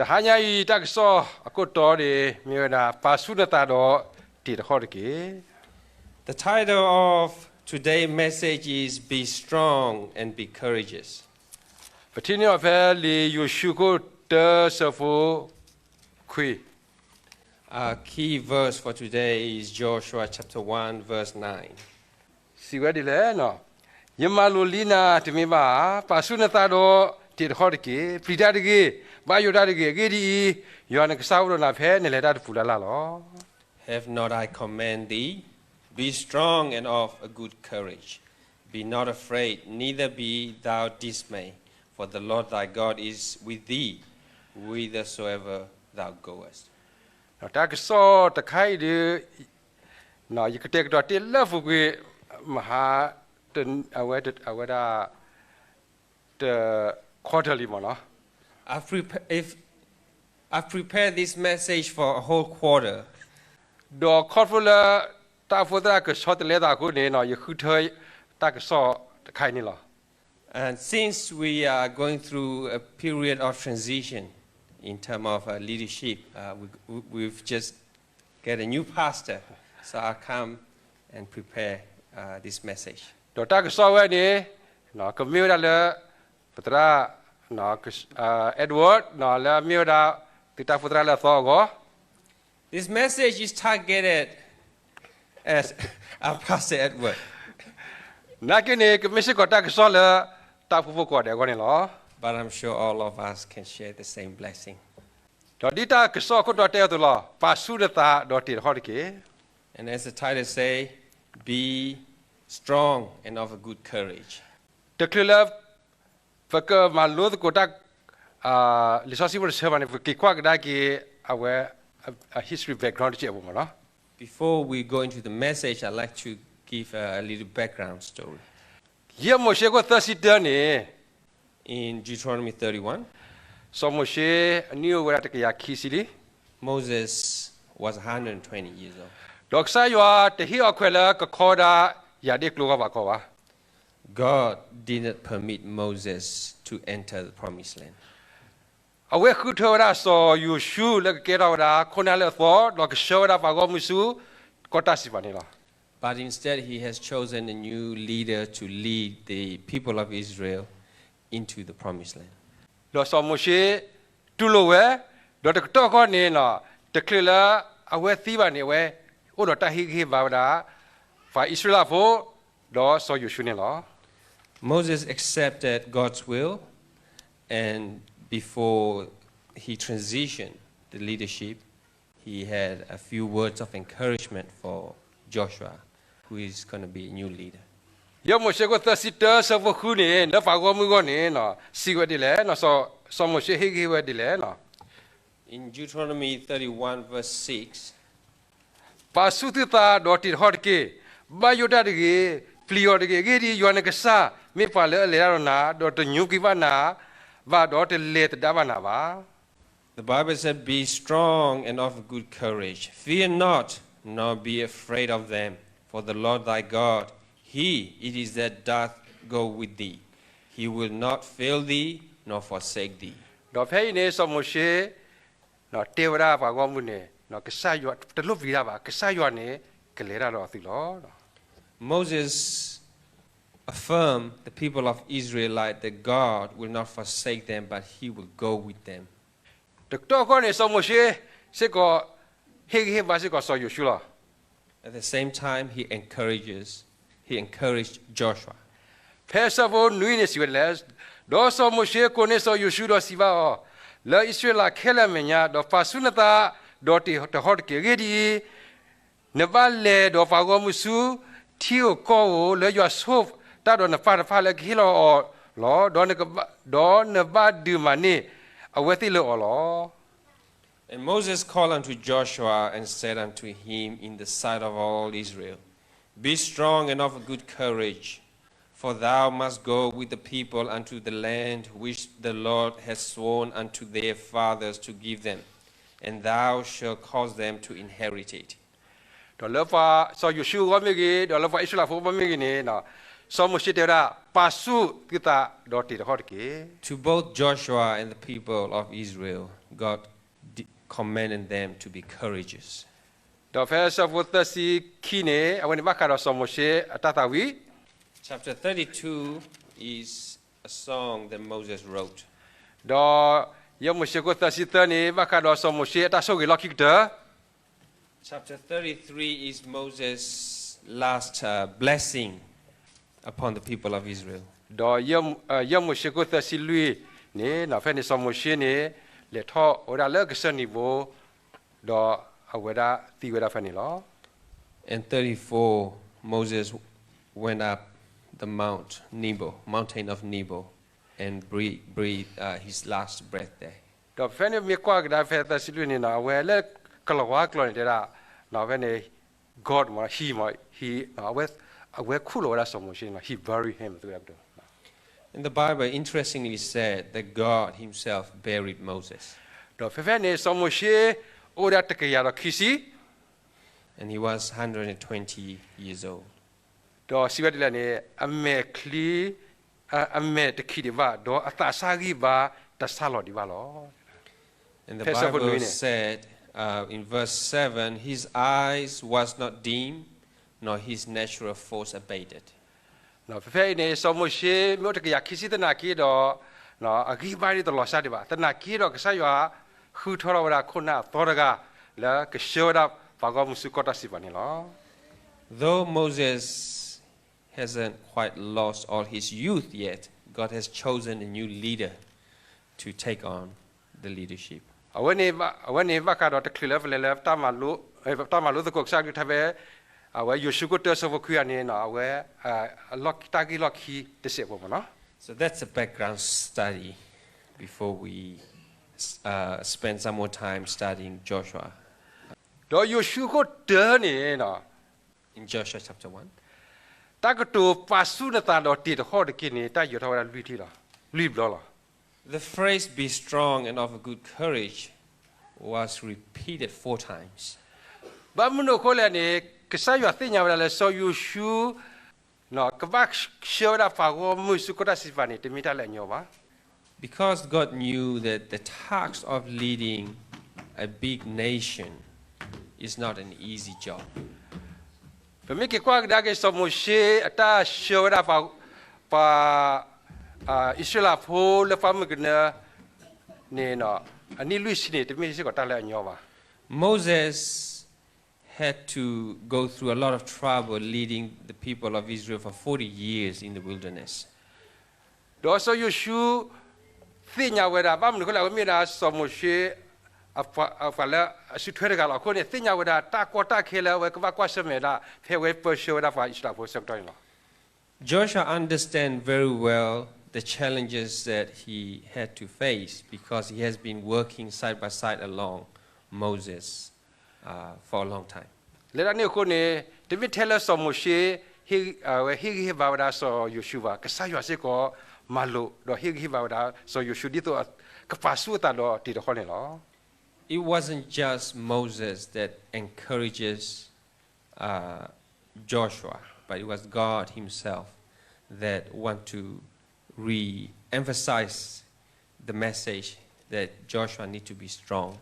แต่หายาอีตักซอก็ต่อดีมีเวลาปาสุนตาดอติดข้อดี The title of today's message is Be Strong and Be Courageous. ปที่นี่เพลลียูชูโกเตอร์เซฟูคุย Our key verse for today is Joshua chapter 1 verse 9. สิวดีเลยเนาะยมาลูลีนาที่มีมาปาสุนตาดอติดข้อดีปริดาดีบายุดาดีเกดียอนกสาวนาเพนี่แหละดาฟูลาลาลอ Have not I command thee? Be strong and of a good courage. Be not afraid, neither be thou dismayed, for the Lord thy God is with thee, whithersoever thou goest. ตักซอตะไคร้ดีเนาะยิ่งเด็กดอติลฟูกุมหาตึนเอาไว้ดาquarterly มั้งเนาะ I've prepared this message for a whole quarter. ดอกคอร์ฟูลาตาฟูตาก็ชอบตะเลตากูเนี่ยเนาะยิ่งคือเธอตากซอตะไคร้นี่หรอ And since we are going through a period of transition in terms of leadership, we've just got a new pastor, so I'll come and prepare this message. ดอกตากซอไว้นี่เนาะก็มีเวลาเลยพุทธะเนาะก็เอ็ดเวิร์ดเนาะแล้วมีเวลาติดตาพุทธะแล้วซอก็ This message is targeted as our pastor Edward. นักนี่ก็ไม่ใช่ก็ตากซอเลยตาผู้ผู้ก่อเดี๋ยวก่อนนี่หรอ But I'm sure all of us can share the same blessing. ดอกดีตากซอก็ดอกเตะตัวละปาสุดตาดอกติดข้อดี And as the title say, be strong and of a good courage. ตะคลีลฟักมาลุ้นกูตักลิซอสิบวันเช้าวันนี้กี่กว่าก็ได้กี่เอาไว้ history background ที่เอามาเนาะ Before we go into the message, I'd like to give a little background story. เยี่ยมโมเชก็ตัดสินเดือนนี้ In Deuteronomy 31, สมโมเชนิวเวลาตะกี้อยากคิดสิ Moses was 120 years old. ดอกสายว่าแต่ที่เอาควละก็ขอได้อยากได้กลัวว่าเขาว่า God didn't permit Moses to enter the promised land. เอาไว้คือเธอว่าสอยูชูแล้วก็เกล้าว่าคนนั้นเลยฟอดอกเชื่อว่าพระก็มุสุก็ตัดสินวันนี้ละ But instead, he has chosen a new leader to lead the people of Israel into the promised land. ดอกสมโมเชตุโลเวดอกตะตอก็เนี่ยเนาะตะคลีละเอาไว้ที่วันนี้เว้โอ้ดอกตะฮิบาวดาฝ่ายอิสราเอลโฟดอกสอยูชูเนี่ยละ Moses accepted God's will, and before he transitioned the leadership, he had a few words of encouragement for Joshua, who is going to be a new leader. ยามโมเชก็ตัดสินเตอร์สาวกคนนี้แล้วฝากว่ามือก่อนนี่เนาะสิวดีแล้วเนาะสมโมเชฮิวดีแล้วเนาะ In Deuteronomy 31, verse 6, ปาสุติตาดอติฮอดเกบายุดาดิเกฟลีออดเกเกดียอนกษาไม่ปาเลเลรนาดอตญูกิบานาบาดอตเลตดาบานาบา the Bible said, Be strong and of good courage. Fear not, nor be afraid of them. For the Lord thy God, He it is that doth go with thee. He will not fail thee, nor forsake thee. ดอเพยเนสมโมเชเนาะเทวดาฝากว่ามือเนี่ยเนาะกษายอตลุวีดาบากษายอเนี่ยกเลราดอติลอ Moses affirmed the people of Israelite that God will not forsake them, but He will go with them. ตะตอก็เนี่ยสมโมเชเสก็เฮบาเสก็สอยูชูลอ At the same time, he encouraged Joshua. เพซาโวนุยเนสิเวเลสดอสมโมเชโกเนสอยูชูดอสิบาอลาอิสราเอลเคลเมญาดอฟาสุนตาดอติฮอดเกเกดีเนบาเลดอฟากอมุสุทิโอโกโอเลยอซอฟตาดอนฟาเลกิโลอลอดอนบาดูมานีอเวติเลอลอ And Moses called unto Joshua and said unto him in the sight of all Israel, Be strong and of good courage, for thou must go with the people unto the land which the Lord has sworn unto their fathers to give them, and thou shalt cause them to inherit it. ดอลฟาสอยูชูก็ไม่กี่ดอลฟาอิสราเอลก็ไม่กี่เนี่ยนะ so mo she tera pasu kita do ti hot ke To both Joshua and the people of Israel, God commanded them to be courageous. do fe so vota si kine awani makaro so mo she tatawi Chapter 32 is a song that Moses wrote. do yo mo she ko ta si ta ni makaro so mo she ta so gi lokik de Chapter 33 is Moses' last blessing upon the people of Israel. do yo mo she ko ta si lui ni na fe ni so mo she ni le tho ora le ke se ni bo do aweda ti weda fe ni lo And 34, Moses went up the mountain of Nebo, and breathed his last breath there. do fe ni mi kwa ga fe ta si lui ni na we le kalwa klo ni da na fe ni god mo he we kulo da so mo she he bury him to have do And the Bible interestingly said that God himself buried Moses. do fe ni so mo she ora te ke ya ro kisi And he was 120 years old. do si wet le ni ame kli ame te ki di ba do ata sa gi ba ta sa lo di ba lo And the First of all, Bible we know. said in verse 7, his eyes was not dim, nor his natural force abated. no fe ni so mo she mo te ke ya kisi te na ki do no agi ba ri to lo sa di ba te na ki do ke sa yo hu tho ro ra khona to ra ga la ke show da ba go mu su ko ta si ba ni lo Though Moses hasn't quite lost all his youth yet, God has chosen a new leader to take on the leadership. awani ba ka do te kli le ta ma lu te ko sa gi ta be awe yo shu ko te so ku ya ni na awe lok ta gi lok hi te se bo no So that's a background study before we spend some more time studying Joshua. do yo shu ko te ni no In Joshua chapter 1. ta ko to pasu na ta do ti to ho de ki ni ta yo tho ra lui ti lo lui blo lo The phrase "be strong and of a good courage" was repeated 4 times. ba mu no ko le ni ke sa yo ti nya le so yo shu no ka ba show da fa go mu su ko ta si fa ni te mi ta le nyo ba Because God knew that the task of leading a big nation is not an easy job. pe mi ke kwa da ke so mo she ata show da fa pa Israel pho le fa mu ke na ni no ani lui si ni te mi si ko ta le nyo ba Moses had to go through a lot of trouble leading the people of Israel for 40 years in the wilderness. do so yo shu ti nya we da ba mu ko la mi da so mo she a fa la su thwe ga la ko ni ti nya we da ta ko ta ke la we ka ba kwa se me da phe we po show da fa Israel pho sak toi lo Joshua understand very well the challenges that he had to face because he has been working side by side along Moses for a long time. le da ni ko ni te mi tell so mo she hi ba da so yo shu ba ka sa yo se ko ma lo do hi ba da so yo shu di to ka pa su ta do ti do ho ni lo It wasn't just Moses that encourages Joshua, but it was God himself that want to re-emphasize the message that Joshua need to be strong.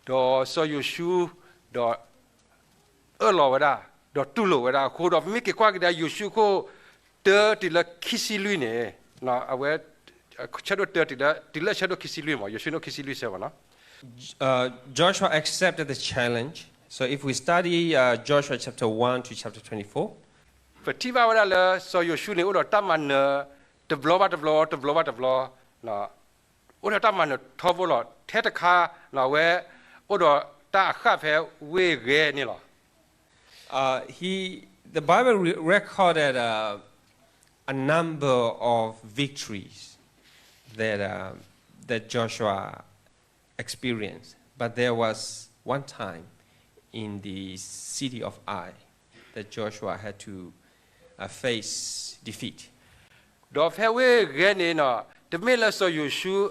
do so yo shu do lo wa da do tu lo wa da ko do mi ke kwa ga da yo shu ko te ti la kisi lui ne na awe chado te ti la chado kisi lui mo yo shu no kisi lui se wa na Joshua accepted the challenge. So if we study Joshua chapter 1 to chapter 24, Fati ba wa da le so yo shu ne o do ta man ne te blo na o do ta man ne tho bo lo the ta kha na we o do ta kha phe we ge ni lo the Bible recorded a number of victories that Joshua experienced. But there was one time in the city of Ai that Joshua had to face defeat. do phe we ge ni no te me la so yo shu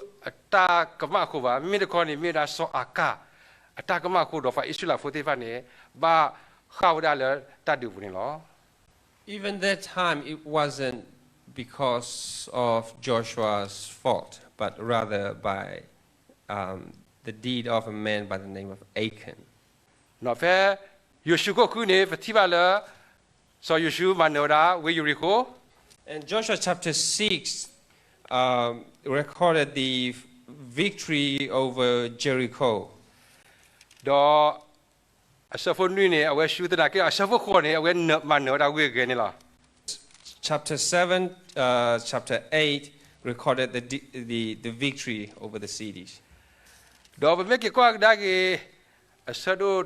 ta ka ma ko ba mi de ko ni mi da so aka ata ka ma ko do fa Israel fo te fa ne ba kha wa da le ta du bu ni lo Even that time, it wasn't because of Joshua's fault, but rather by the deed of a man by the name of Achan. နော်ဖဲယေရှုကိုခုနေပတိပါလာဆိုယေရှုမနော်တာဝေယူရီကို And Joshua chapter 6 recorded the victory over Jericho. တော့အစဖို့နွေနေအဝဲရှုတနာကအစဖို့ခေါ်နေအဝဲမနော်တာဝေကနေလား Chapter 7, chapter 8 recorded the victory over the cities. တော့ဘယ်ကကွာဒါကအစတို့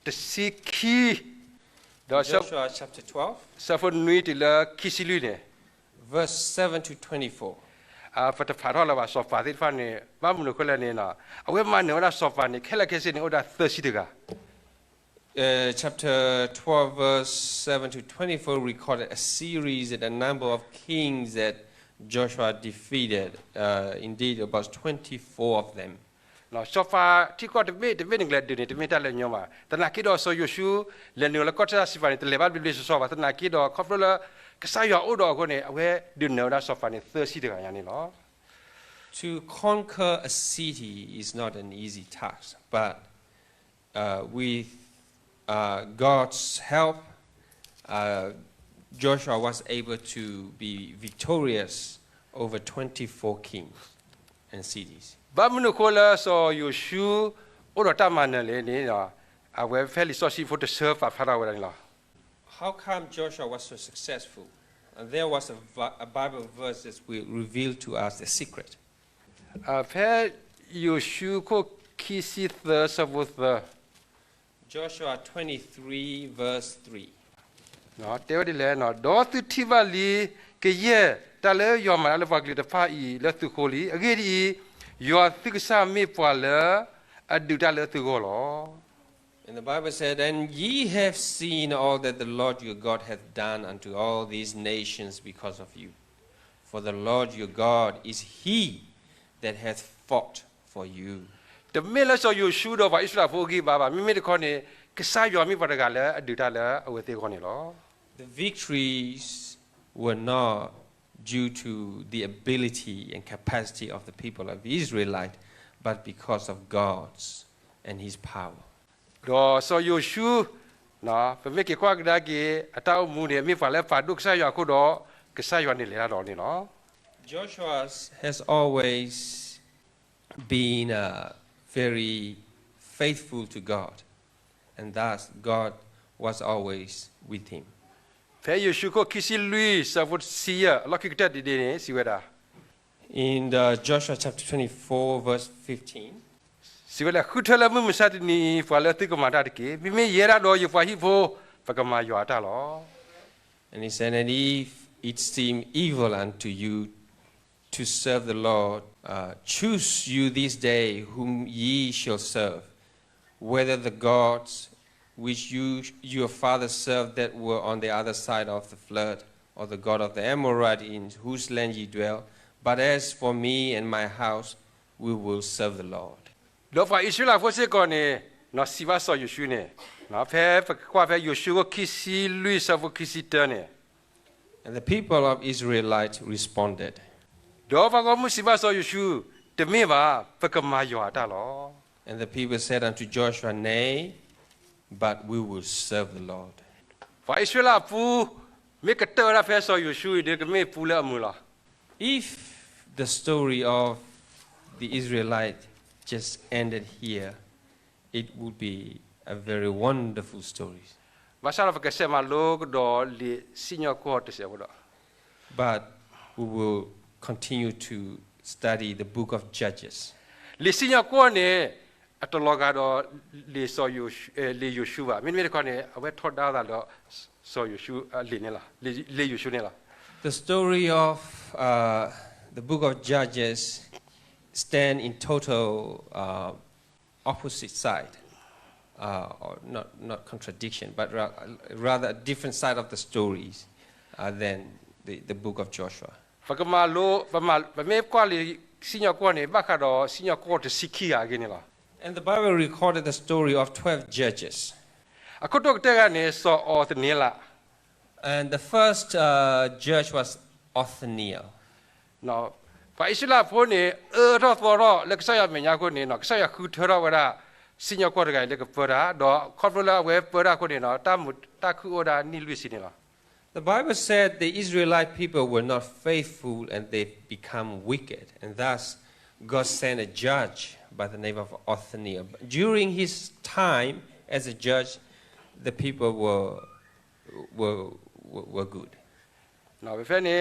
တစီခီတော့ Joshua chapter 12, စဖို့နွေတလာခီစီလူနေ verse 7 to 24. ဖတ်ဖာရောလာပါဆောဖာတိဖာနေဘာမလို့ခလနေနော်အဝဲမနော်တာဆောဖာနေခဲလခဲစနေဩဒါသစီတက Chapter 12, verse 7 to 24 recorded a series and a number of kings that Joshua defeated. Indeed, about 24 of them. နော်ဆောဖာတိကောတမေငလက်ဒနေတမေတလည်းညောမှာတနာကိတော့ဆိုယေရှုလည်းနော်လကောတာစီဖာနေတလေဘာဘီဘလီဆောဖာတနာကိတော့ခေါဖလကစားရအိုတော့ကိုနေအဝဲဒနော်တာဆောဖာနေသစီတကရနေနော် To conquer a city is not an easy task, but with God's help, Joshua was able to be victorious over 24 kings and cities. ဘာမလို့ခေါ်လာဆိုယေရှုဩတော့တမန်လည်းနေနော်အဝဲဖဲလီဆိုစီဖို့တဆာဖာဖာရဝရလား How come Joshua was so successful? And there was a Bible verse that will reveal to us the secret. ဖဲယေရှုကိုခီစီသဆဝတ် Joshua 23, verse 3. နော်တဲဝဒီလဲနော်ဒေါ်သူတိပါလီကရဲ့တလဲယောမလာဖကလီတဖာဤလက်သူခိုလီအဂေဒီယောသစ်ဆာမေပွာလာအဒူတလဲသူကိုလော And the Bible said, "And ye have seen all that the Lord your God hath done unto all these nations because of you. For the Lord your God is he that hath fought for you." တမေလဲဆိုယေရှုတော့ဘာဣစရာဖိုဂီဘာဘာမိမိတခေါနေကစားယောမိပါတကလဲအဒူတလဲအဝေသေးခေါနေလော The victories were not due to the ability and capacity of the people of Israelite, but because of God's and his power. တော့ဆိုယေရှုနော်ပမေကေကွာကဒါကေအတောက်မူနေမိဖာလဲဖာဒုကစားယောခုတော့ကစားယောနေလေတော့နေနော် Joshua has always been very faithful to God, and thus God was always with him. ဖဲယေရှုကိုခီစီလူစဝတ်စီယာလောကိကတဒီနေစီဝဒါ In Joshua chapter 24, verse 15, စီဝလာခုထလာမမစတ်နီဖာလဲတိကမာတာတကေမိမိယေရာတော့ယဖာဟိဖိုပကမာယောတာလော and he said, "And if it seem evil unto you to serve the Lord, choose you this day whom ye shall serve, whether the gods which your fathers served that were on the other side of the flood, or the God of the Amorite in whose land ye dwell. But as for me and my house, we will serve the Lord." လောဖာဣစရာဖိုစေကောနေနော်စီဝါဆိုယေရှုနေနော်ဖဲကွာဖဲယေရှုကိုခီစီလူစဝတ်ခီစီတနေ And the people of Israelite responded. ဒေါ်ဖာကောမစီဝါဆိုယေရှုတမေပါပကမာယောတာလော And the people said unto Joshua, "Nay, but we will serve the Lord." ဖာဣစရာပူမေကတရာဖဲဆိုယေရှုဒီကမေပူလာမူလာ If the story of the Israelite just ended here, it would be a very wonderful story. ဘာသာဖကဆေမလောကဒေါ်လီစီညကောတဆေဝဒ But we will continue to study the book of Judges. လီစီညကောနေအတလောကတော့လီဆိုလီယေရှုပါမိမိကောနေအဝဲထော်တာတော့ဆိုယေရှုလီနေလားလီယေရှုနေလား The story of the book of Judges stand in total opposite side, or not contradiction, but rather a different side of the stories than the book of Joshua. ဖကမာလောပမာပမေကွာလီစီညကောနေဘခါတော့စီညကောတစီခီယာကင်းနေလား And the Bible recorded the story of 12 judges. အခုတော့တဲ့ကနေစောအော်တနေလား And the first judge was Othniel. နော်ဖာအစ္စလာဖိုးနေတော့တော့လက်ဆက်ရမညာကိုနေနော်ဆက်ရခူထရဝရစညကောရကလည်းကပရာတော့ခေါပလာဝဲပရာကိုနေနော်တခုဩဒါနီလူစီနေလား The Bible said the Israelite people were not faithful and they become wicked. And thus, God sent a judge by the name of Othniel. During his time as a judge, the people were good. နော်ဘယ်ဖက်နေ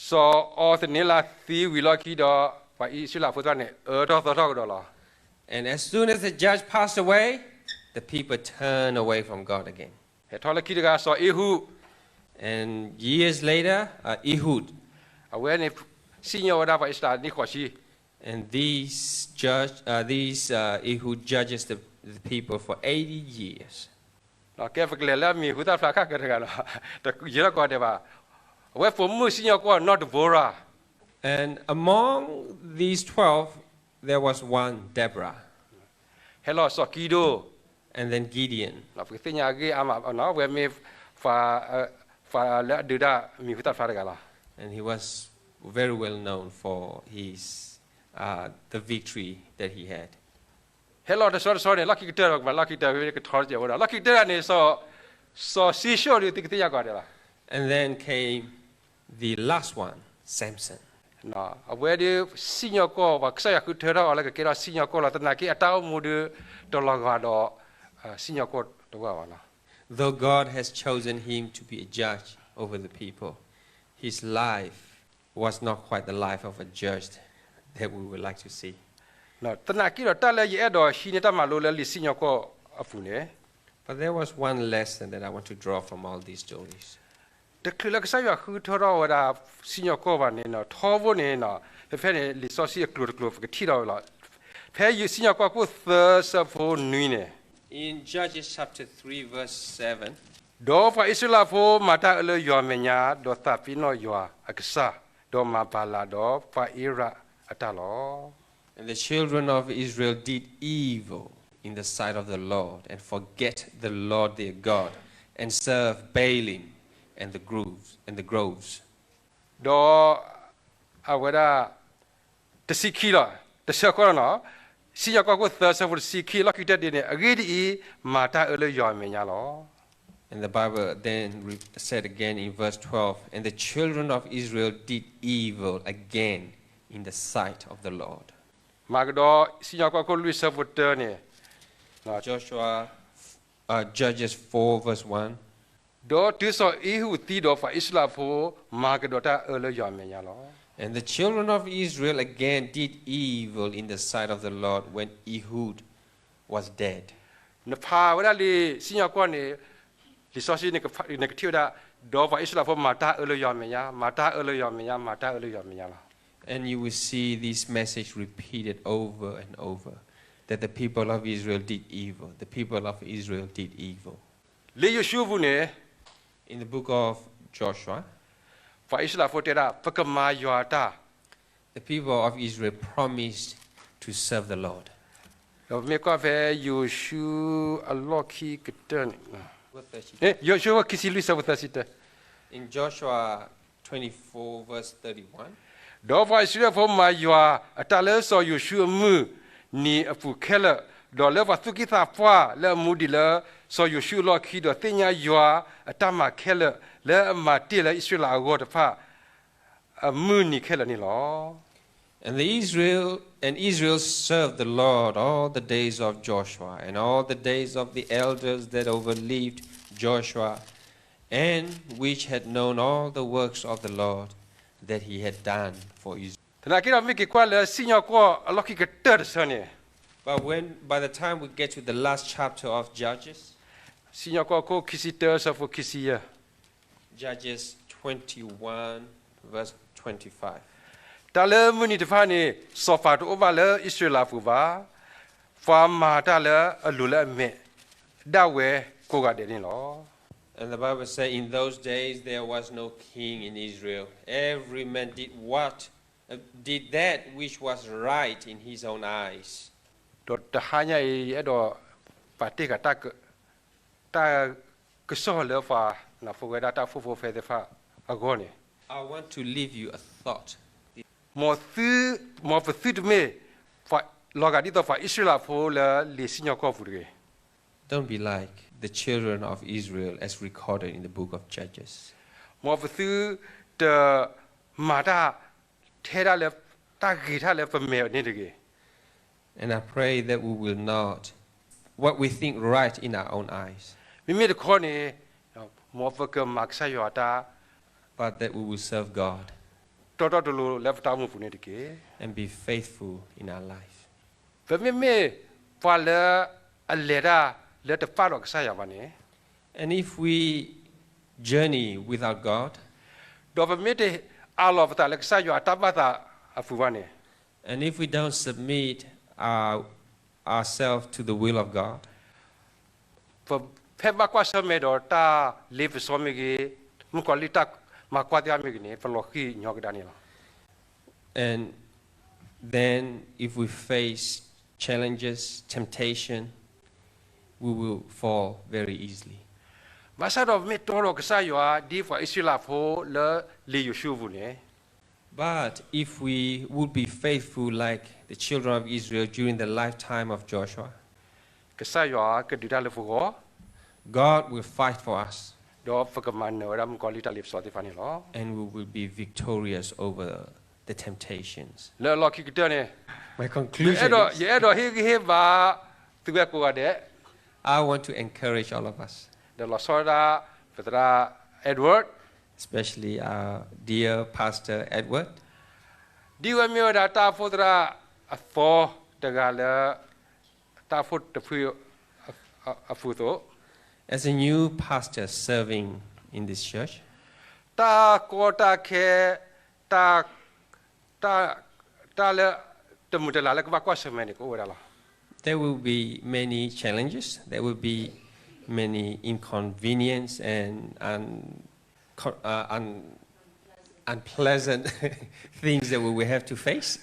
စောအော်သနီလာသီဝီလော်ကီတော့ဖာအစ္စလာဖိုးတော့နေတော့တော့လား And as soon as the judge passed away, the people turned away from God again. ဟဲ့ထော်လကီတကစောအေဟု And years later, Ehud. အဝဲနေစညဝဒါဖာအစ္စလာနီခေါ်ရှိ And these Ehud judges the people for 80 years. နော်ကဲဖကလေလာမီဟူတာဖလာခကတကလားတကူရကောတဲ့ပါအဝဲဖုံမှုစညကော not bora And among these 12, there was one, Deborah, ဟဲ့လောစောကီဒို and then Gideon. နော်ဖကသိညာကေအမနော်ဝဲမီဖာလာဒူဒါမီဟူတာဖလာကလား And he was very well known for the victory that he had. Hello, the sorry, lucky guitar, but lucky guitar, we could charge you. Lucky guitar, and so see sure you think the Yagadilla. And then came the last one, Samson. No, where do senior call, Waxaya could turn out like a kid, senior call at the Naki, a town mudu, the Lagado, senior court, the Wawana. Though God has chosen him to be a judge over the people, his life was not quite the life of a judge that we would like to see. No, the Naki or Tala Yedo, she never malola, senior call a fune. But there was one lesson that I want to draw from all these stories. The Kilakasaya who told our senior covan in a Tovon in a penny Lissosia Club, a Tito lot. Pay you senior cock with thirst for Nuine. In Judges chapter 3, verse 7, Do for Isla for Mata Yomenya, do Tapino Yoa, Aksa, do Mapala, do for Ira Atalo. and the children of Israel did evil in the sight of the Lord and forget the Lord their God and serve Baalim and the groves. Do Awada the Sikila, the Sakorano, senior cock with thirst for Sikila, you did in a giddy Mata Yomenya. And the Bible then said again in verse 12, and the children of Israel did evil again in the sight of the Lord. Magdo, senior cock will serve with Turney. Joshua, Judges 4, verse 1. Do Tiso Ehu Tido for Isla for Margadota Yomenya. And the children of Israel again did evil in the sight of the Lord when Ehud was dead. Napa, whether senior corny, the sausage negative do for Isla for Mata Yomenya, Mata Yomenya, Mata Yomenya. And you will see this message repeated over and over, that the people of Israel did evil. The people of Israel did evil. Le Yushuvune In the book of Joshua, for Isla for Tera, Pakama Yoata. the people of Israel promised to serve the Lord. Of make of a Yushu a locky turn. Yoshua Kisilusa with us. In Joshua 24, verse 31, Do for Isla for my Yoa, a talis or Yushu mu, ni a Pukella, do leva Tukita Pua, le Mudilla, so Yushu Locky, do Thina Yoa, a Tama Keller, le Matilla Israel water pa, a moony Keller ni law. and Israel served the Lord all the days of Joshua and all the days of the elders that overlived Joshua, and which had known all the works of the Lord that he had done for Israel. Tanakira make it quite a senior call a lucky third sonny. But by the time we get to the last chapter of Judges, Senior call Kissiters of Kissia. Judges 21, verse 25. Tala Munitafani, Sofat Ovala, Israel Fuva, Famata a Lula me. That way, Koga in law. And the Bible says, in those days there was no king in Israel. Every man did that which was right in his own eyes. The Hanya Edo Patika Tak Kusola for na foga data fo fe de fa agone I want to leave you a thought. mo fu de me fa loga di to fa Israel fo le sinyo ko fu de Don't be like the children of Israel as recorded in the book of Judges. mo fu de mata thera le ta gita le fa me ni de And I pray that we will not what we think right in our own eyes, mi me de ko ni mo fu ke mak sa yo ta but that we will serve God to lo le ta mu fu ni de and be faithful in our life. fa me fa le a le da le te fa ro sa ya ba ni And if we journey without God, do fa me te all of ta le sa yo ta ba ta a fu ba ni and if we don't submit ourselves to the will of God, fa phe ba kwa sa me do ta live so me gi mu ko li ta ma kwa dia me gi ni fa lo ki nyok da ni la and then if we face challenges, temptation, we will fall very easily. ma sa do me to lo ka sa yo a di fa Israel fo le li yu shu vu ni But if we would be faithful like the children of Israel during the lifetime of Joshua, ka sa yo a ka di da le fu go God will fight for us do fa ka man no ram ko li ta live so ti fa ni lo and we will be victorious over the temptations. le lo ki ki ni My ye conclusion do is, ye do he ba tu ga ko de I want to encourage all of us, de lo so da Petra Edward especially our dear Pastor Edward, di wa me da ta fo tra a fo de ga le ta fo te fu a fu to as a new pastor serving in this church. ta ko ta ke ta le te mu te la le ka kwa se me ni ko wa la There will be many challenges. There will be many inconvenience and unpleasant things that we will have to face.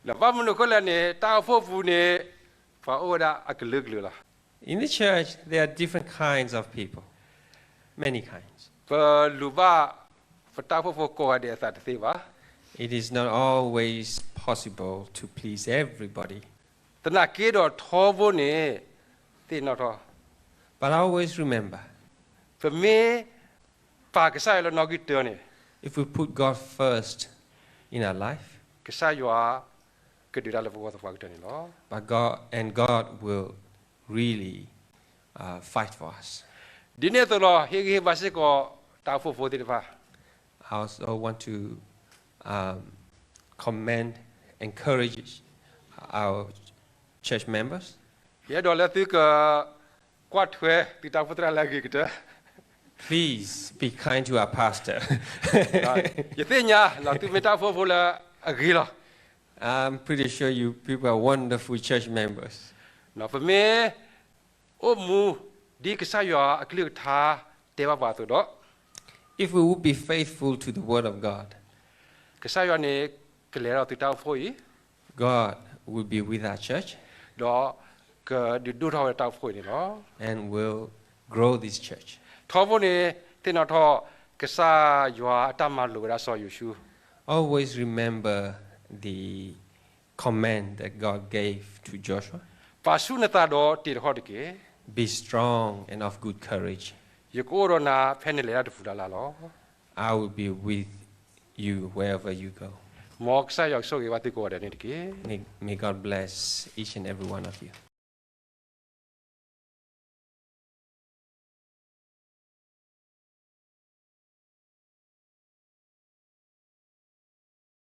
la ba mu no ko le ni ta fo fu ni fa o da a ke le la In the church, there are different kinds of people, many kinds. fa lu ba fa ta fo ko de sa te ba It is not always possible to please everybody. ta na ke do tho vo ni ti no tho But always remember, fa me pa ke sa lo no gi te ni if we put God first in our life, ke sa yo a ke di da le fu fa te ni lo but God will really fight for us. di ne to lo he ba se ko ta fo ti fa I also want to encourage our church members. ye do le tu ka kwa thwe ti ta fu tra la gi ke Please be kind to our pastor. ye te nya la tu me ta fo la a gi la I'm pretty sure you people are wonderful church members. na fa me o mu di ke sa yo a kli tha te ba tu do If we would be faithful to the word of God, ke sa yo ni ke le ra tu ta fo yi God will be with our church do ke di du tho ta fo ni lo and will grow this church. tho vo ni te na tho ke sa yo a ta ma lu ra so yu shu Always remember the command that God gave to Joshua. pa su na ta do ti ho de ke Be strong and of good courage. ye ko ro na phe ni le ra tu fu la lo I will be with you wherever you go. mo ke sa yo so ge ba ti ko de ni ke May God bless each and every one of you.